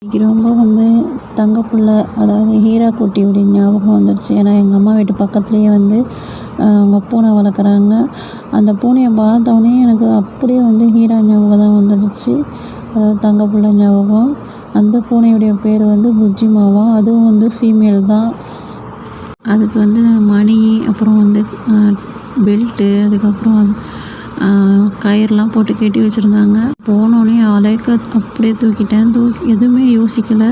இன்னைக்கு ரொம்ப தங்கப்புள்ள அதாவது ஹீரா குட்டியோடைய ஞாபகம் வந்துடுச்சு. ஏன்னா எங்கள் அம்மா வீட்டு பக்கத்துலேயே அவங்க பூனை வளர்க்குறாங்க. அந்த பூனையை பார்த்தோன்னே எனக்கு அப்படியே ஹீரா ஞாபகம் தான் வந்துடுச்சு. அதாவது தங்கப்புள்ள ஞாபகம். அந்த பூனையுடைய பேர் புஜ்ஜிமாவா. அதுவும் ஃபீமேல் தான். அதுக்கு மணி, அப்புறம் பெல்ட்டு, அதுக்கப்புறம் கயிறுலாம் போட்டு கட்டி வச்சுருந்தாங்க. போனோடனே அலைக்க அப்படியே தூக்கிட்டேன். எதுவுமே யோசிக்கலை.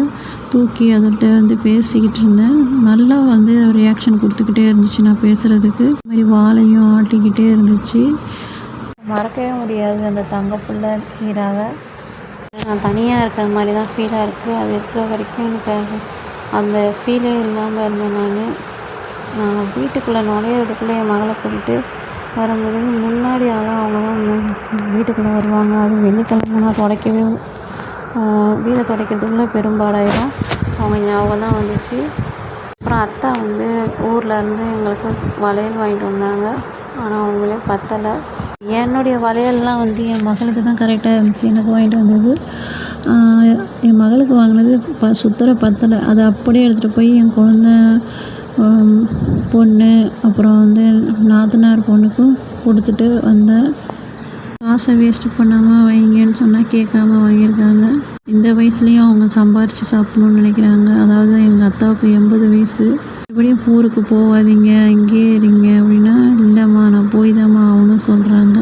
தூக்கி அதட்ட பேசிக்கிட்டு இருந்தேன். நல்லா ரியாக்ஷன் கொடுத்துக்கிட்டே இருந்துச்சு நான் பேசுகிறதுக்கு. இது மாதிரி வாலையும் ஆட்டிக்கிட்டே இருந்துச்சு. மறக்கவே முடியாது அந்த தங்கப்புள்ள ஹீராவை. நான் தனியாக இருக்கிற மாதிரி தான் ஃபீலாக இருக்குது. அது இருக்கிற வரைக்கும் எனக்கு அந்த ஃபீலே இல்லாமல் இருந்தேன். நான் வீட்டுக்குள்ளே நுழையிறதுக்குள்ளே என் மகளை கூட்டிகிட்டு வரும்போது முன்னாடி அவங்க தான் வீட்டுக்குள்ளே வருவாங்க. அதுவும் வெள்ளிக்கிழமைனா வீடை துடைக்கிறதுக்குள்ளே பெரும்பாடாயிடும். அவங்க ஞாபகம் தான் வந்துச்சு. அப்புறம் அத்தை ஊர்லேருந்து எங்களுக்கு வளையல் வாங்கிட்டு வந்தாங்க. ஆனால் அவங்களே பத்தலை. என்னுடைய வளையல்லாம் என் மகளுக்கு தான் கரெக்டாக இருந்துச்சு. எனக்கு வாங்கிட்டு வந்தது என் மகளுக்கு வாங்கினது சுத்தர பத்தலை. அதை அப்படியே எடுத்துகிட்டு போய் என் குழந்த பொண்ணு, அப்புறம் நாத்தனார் பொண்ணுக்கும் கொடுத்துட்டு வந்தேன். காசை வேஸ்ட்டு பண்ணாமல் வைங்கன்னு சொன்னால் கேட்காம வாங்கியிருக்காங்க. இந்த வயசுலேயும் அவங்க சம்பாரித்து சாப்பிட்ணுன்னு நினைக்கிறாங்க. அதாவது எங்கள் அத்தாவுக்கு 80 வயசு. எப்படியும் ஊருக்கு போகாதீங்க, இங்கேயே இருங்க அப்படின்னா, இல்லைம்மா நான் போய் தான்மா ஆகணும்னு சொல்கிறாங்க.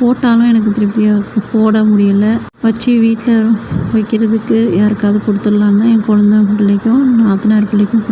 போட்டாலும் எனக்கு திருப்பியாக போட முடியல. வச்சு வீட்டில் வைக்கிறதுக்கு யாருக்காவது கொடுத்துடலான்னு தான் என் குழந்தை பிள்ளைக்கும் நாத்தனார் பிள்ளைக்கும்